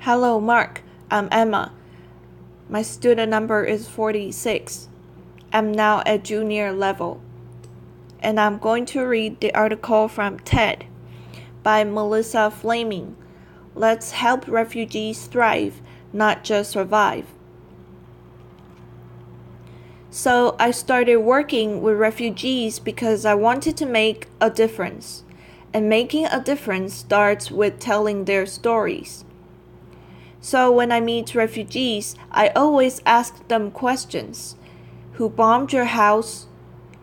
Hello, Mark. I'm Emma. My student number is 46. I'm now at junior level. And I'm going to read the article from TED by Melissa Fleming. Let's help refugees thrive, not just survive. So I started working with refugees because I wanted to make a difference. And making a difference starts with telling their stories. So when I meet refugees, I always ask them questions. Who bombed your house?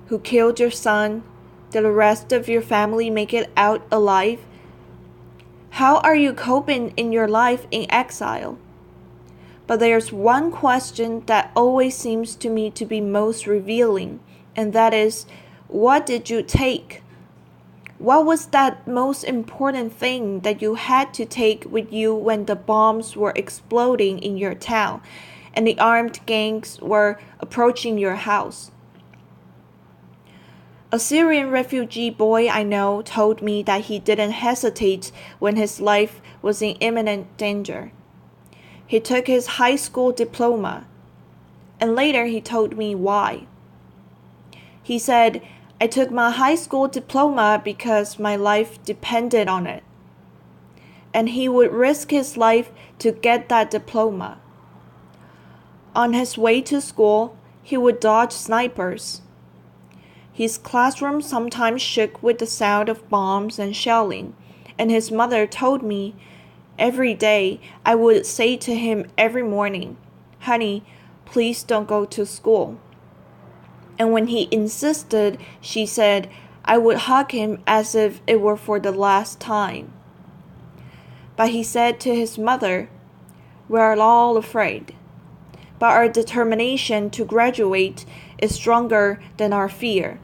Who killed your son? Did the rest of your family make it out alive? How are you coping in your life in exile? But there's one question that always seems to me to be most revealing, and that is, what did you take? What was that most important thing that you had to take with you when the bombs were exploding in your town and the armed gangs were approaching your house? A Syrian refugee boy I know told me that he didn't hesitate when his life was in imminent danger. He took his high school diploma, and later he told me why. He said, I took my high school diploma because my life depended on it. And he would risk his life to get that diploma. On his way to school, he would dodge snipers. His classroom sometimes shook with the sound of bombs and shelling, and his mother told me every day I would say to him every morning, Honey, please don't go to school. And when he insisted, she said, I would hug him as if it were for the last time. But he said to his mother, We are all afraid, but our determination to graduate is stronger than our fear.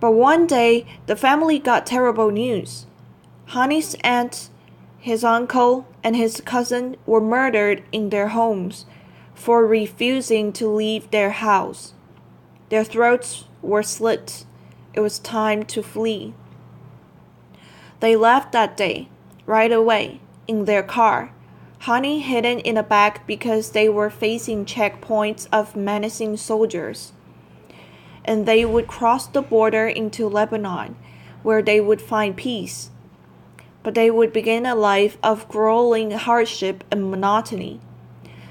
But one day, the family got terrible news. Honey's aunt, his uncle, and his cousin were murdered in their homes for refusing to leave their house. Their throats were slit. It was time to flee. They left that day, right away, in their car, Honey hidden in a bag because they were facing checkpoints of menacing soldiers. And they would cross the border into Lebanon, where they would find peace. But they would begin a life of grueling hardship and monotony.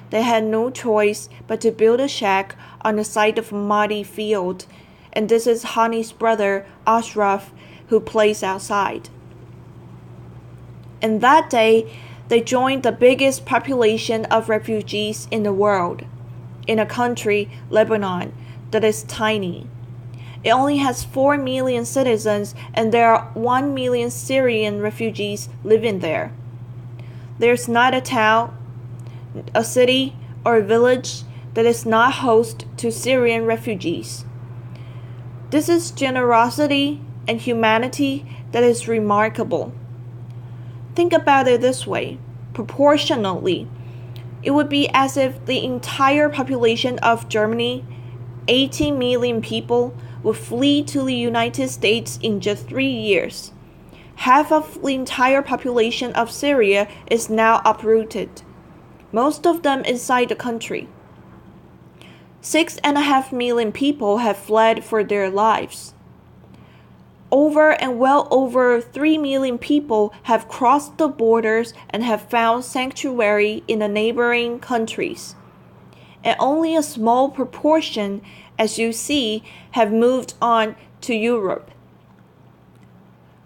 They had no choice but to build a shack on the side of a muddy field, and this is Honey's brother, Ashraf, who plays outside. And that day, they joined the biggest population of refugees in the world, in a country, Lebanon, that is tiny. It only has 4 million citizens, and there are 1 million Syrian refugees living there. There's not a town, a city, or a village that is not host to Syrian refugees. This is generosity and humanity that is remarkable. Think about it this way, proportionally. It would be as if the entire population of Germany, 18 million people, would flee to the United States in just 3 years. Half of the entire population of Syria is now uprooted, most of them inside the country. 6.5 million people have fled for their lives. Well over 3 million people have crossed the borders and have found sanctuary in the neighboring countries. And only a small proportion, as you see, have moved on to Europe.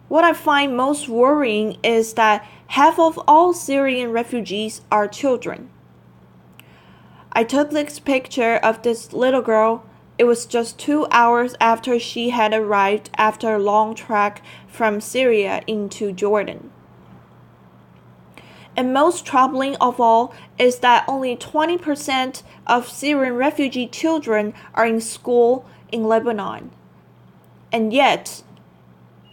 What I find most worrying is that half of all Syrian refugees are children. I took this picture of this little girl. It was just 2 hours after she had arrived after a long trek from Syria into Jordan. And most troubling of all is that only 20% of Syrian refugee children are in school in Lebanon. And yet,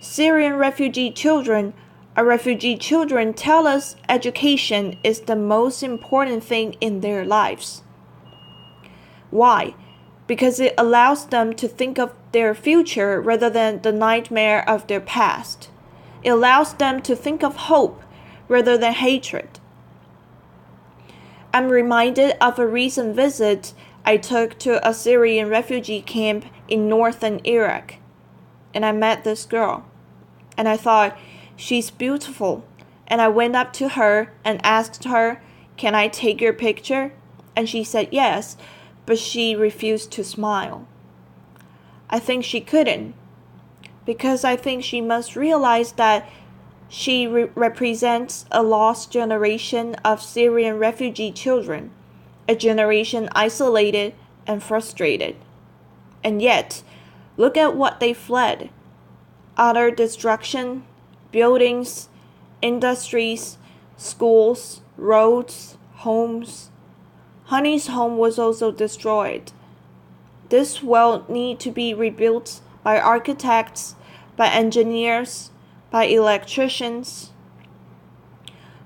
Syrian refugee children tell us education is the most important thing in their lives. Why? Because it allows them to think of their future rather than the nightmare of their past. It allows them to think of hope rather than hatred. I'm reminded of a recent visit I took to a Syrian refugee camp in northern Iraq, and I met this girl, and I thought, she's beautiful, and I went up to her and asked her, "Can I take your picture?" And she said yes, but she refused to smile. I think she couldn't, because I think she must realize that she represents a lost generation of Syrian refugee children, a generation isolated and frustrated. And yet, look at what they fled: utter destruction, buildings, industries, schools, roads, homes. Honey's home was also destroyed. This will need to be rebuilt by architects, by engineers, by electricians.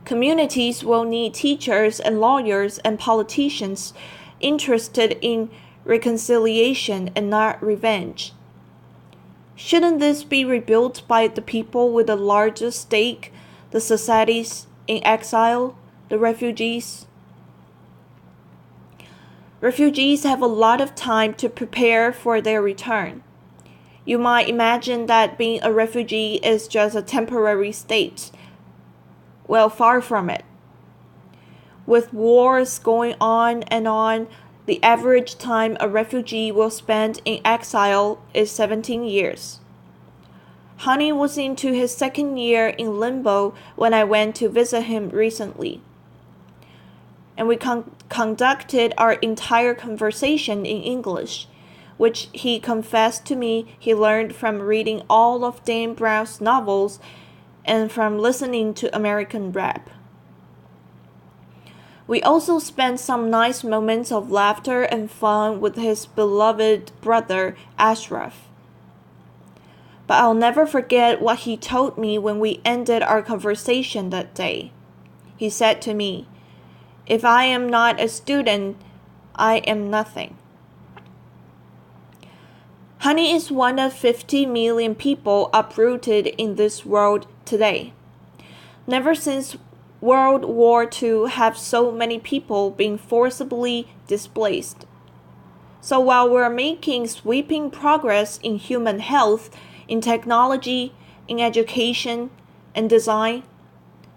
Communities will need teachers and lawyers and politicians interested in reconciliation and not revenge. Shouldn't this be rebuilt by the people with the largest stake, the societies in exile, the refugees? Refugees have a lot of time to prepare for their return. You might imagine that being a refugee is just a temporary state. Well, far from it. With wars going on, the average time a refugee will spend in exile is 17 years. Honey was into his second year in limbo when I went to visit him recently. And we conducted our entire conversation in English, which he confessed to me he learned from reading all of Dan Brown's novels and from listening to American rap. We also spent some nice moments of laughter and fun with his beloved brother, Ashraf. But I'll never forget what he told me when we ended our conversation that day. He said to me, "If I am not a student, I am nothing." Honey is one of 50 million people uprooted in this world today. Never since World War II have so many people been forcibly displaced. So while we're making sweeping progress in human health, in technology, in education, and design,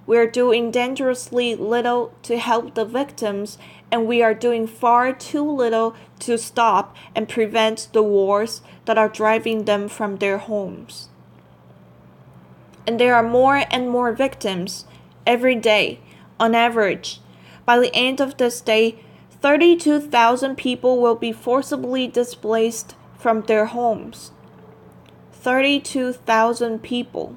we're doing dangerously little to help the victims, and we are doing far too little to stop and prevent the wars that are driving them from their homes. And there are more and more victims every day. On average, by the end of this day, 32,000 people will be forcibly displaced from their homes. 32,000 people.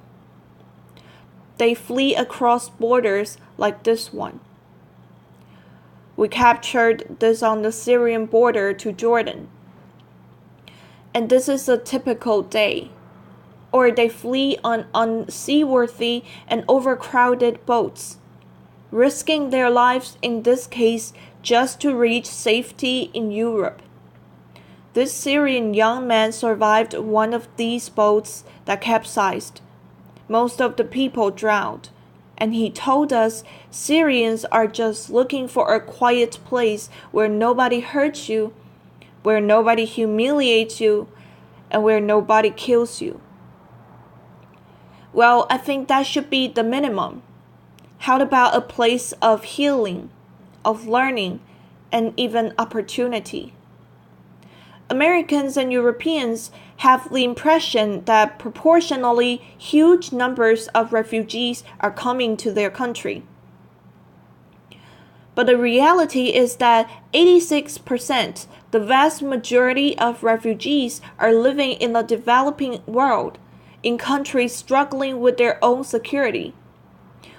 They flee across borders like this one. We captured this on the Syrian border to Jordan. And this is a typical day. Or they flee on unseaworthy and overcrowded boats, risking their lives in this case just to reach safety in Europe. This Syrian young man survived one of these boats that capsized. Most of the people drowned, and he told us Syrians are just looking for a quiet place where nobody hurts you, where nobody humiliates you, and where nobody kills you. Well, I think that should be the minimum. How about a place of healing, of learning, and even opportunity? Americans and Europeans have the impression that proportionally huge numbers of refugees are coming to their country. But the reality is that 86%, the vast majority of refugees, are living in the developing world, in countries struggling with their own security,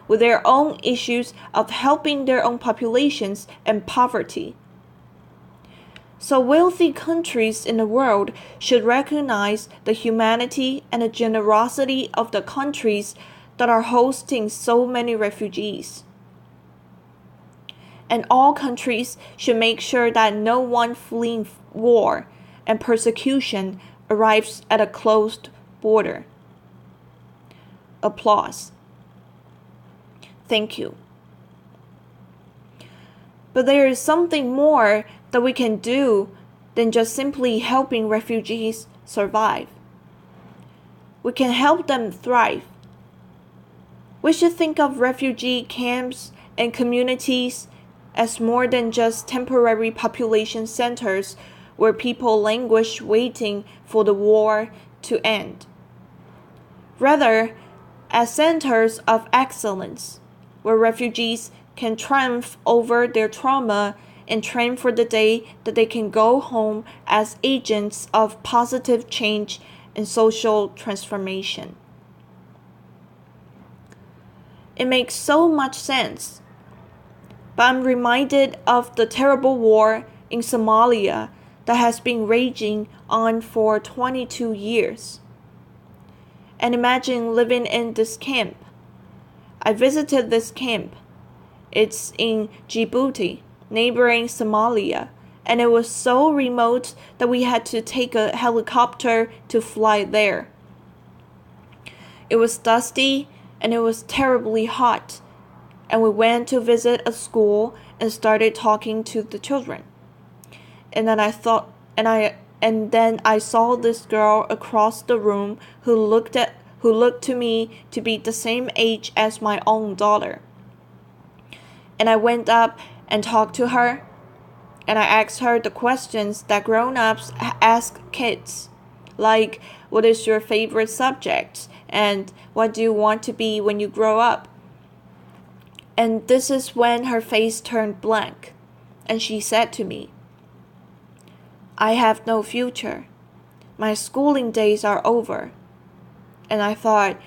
with their own issues of helping their own populations and poverty. So wealthy countries in the world should recognize the humanity and the generosity of the countries that are hosting so many refugees. And all countries should make sure that no one fleeing war and persecution arrives at a closed border. Applause. Thank you. But there is something more that we can do than just simply helping refugees survive. We can help them thrive. We should think of refugee camps and communities as more than just temporary population centers where people languish waiting for the war to end. Rather, as centers of excellence, where refugees can triumph over their trauma and train for the day that they can go home as agents of positive change and social transformation. It makes so much sense, but I'm reminded of the terrible war in Somalia that has been raging on for 22 years. And imagine living in this camp. I visited this camp. It's in Djibouti, neighboring Somalia, and it was so remote that we had to take a helicopter to fly there. It was dusty and it was terribly hot, and we went to visit a school and started talking to the children. And then I saw this girl across the room who looked to me to be the same age as my own daughter. And I went up and talked to her, and I asked her the questions that grown-ups ask kids, like, what is your favorite subject? And what do you want to be when you grow up? And this is when her face turned blank, and she said to me, I have no future. My schooling days are over. And I thought,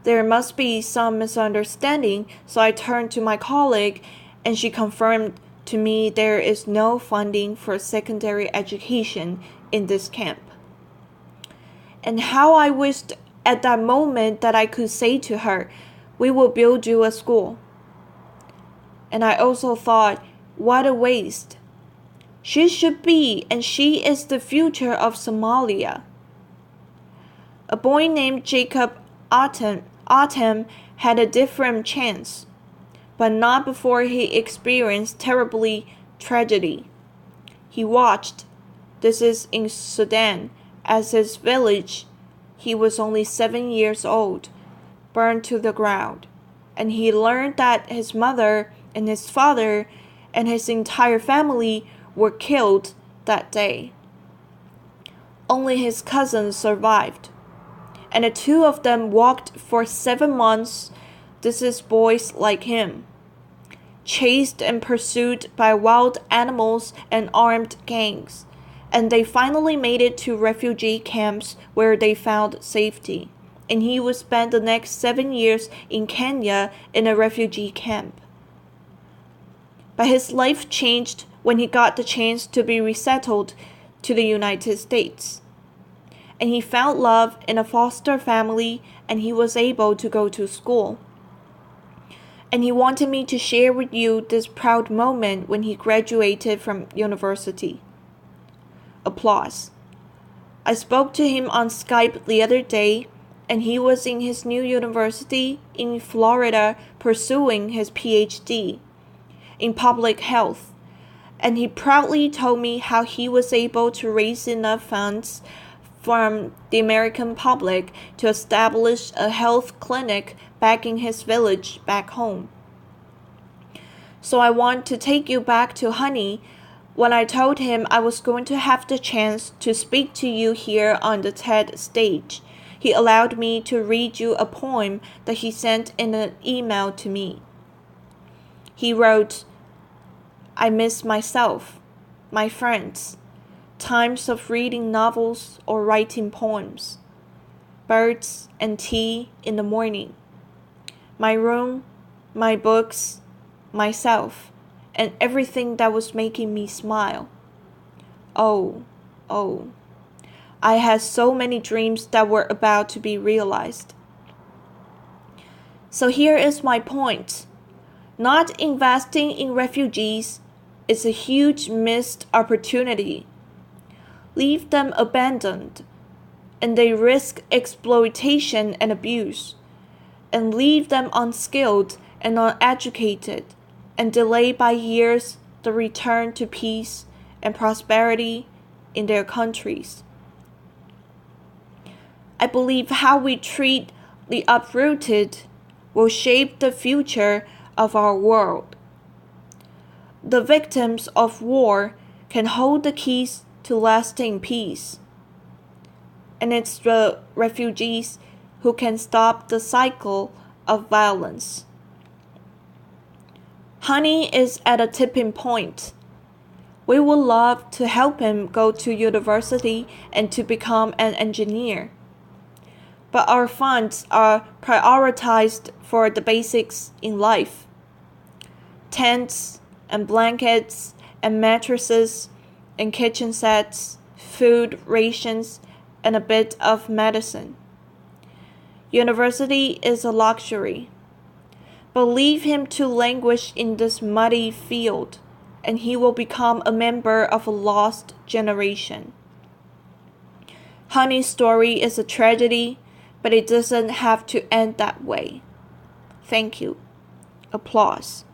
there must be some misunderstanding, so I turned to my colleague, and she confirmed to me there is no funding for secondary education in this camp. And how I wished at that moment that I could say to her, we will build you a school. And I also thought, what a waste. She should be, and she is the future of Somalia. A boy named Jacob Autumn had a different chance, but not before he experienced terribly tragedy. He watched, this is in Sudan, as his village, he was only 7 years old, burned to the ground, and he learned that his mother and his father and his entire family were killed that day. Only his cousins survived, and the two of them walked for 7 months. This is boys like him, chased and pursued by wild animals and armed gangs, and they finally made it to refugee camps where they found safety, and he would spend the next 7 years in Kenya in a refugee camp. But his life changed when he got the chance to be resettled to the United States. And he found love in a foster family, and he was able to go to school. And he wanted me to share with you this proud moment when he graduated from university. Applause. I spoke to him on Skype the other day, and he was in his new university in Florida pursuing his PhD in public health. And he proudly told me how he was able to raise enough funds from the American public to establish a health clinic back in his village back home. So I want to take you back to Honey. When I told him I was going to have the chance to speak to you here on the TED stage, he allowed me to read you a poem that he sent in an email to me. He wrote, I miss myself, my friends, times of reading novels or writing poems, birds and tea in the morning, my room, my books, myself, and everything that was making me smile. Oh, I had so many dreams that were about to be realized. So here is my point. Not investing in refugees is a huge missed opportunity. Leave them abandoned, and they risk exploitation and abuse, and leave them unskilled, and uneducated, and delay by years the return to peace and prosperity in their countries. I believe how we treat the uprooted will shape the future of our world. The victims of war can hold the keys to lasting peace, and it's the refugees who can stop the cycle of violence. Honey is at a tipping point. We would love to help him go to university and to become an engineer. But our funds are prioritized for the basics in life: tents and blankets and mattresses and kitchen sets, food rations, and a bit of medicine. University is a luxury. But leave him to languish in this muddy field, and he will become a member of a lost generation. Honey's story is a tragedy, but it doesn't have to end that way. Thank you. Applause.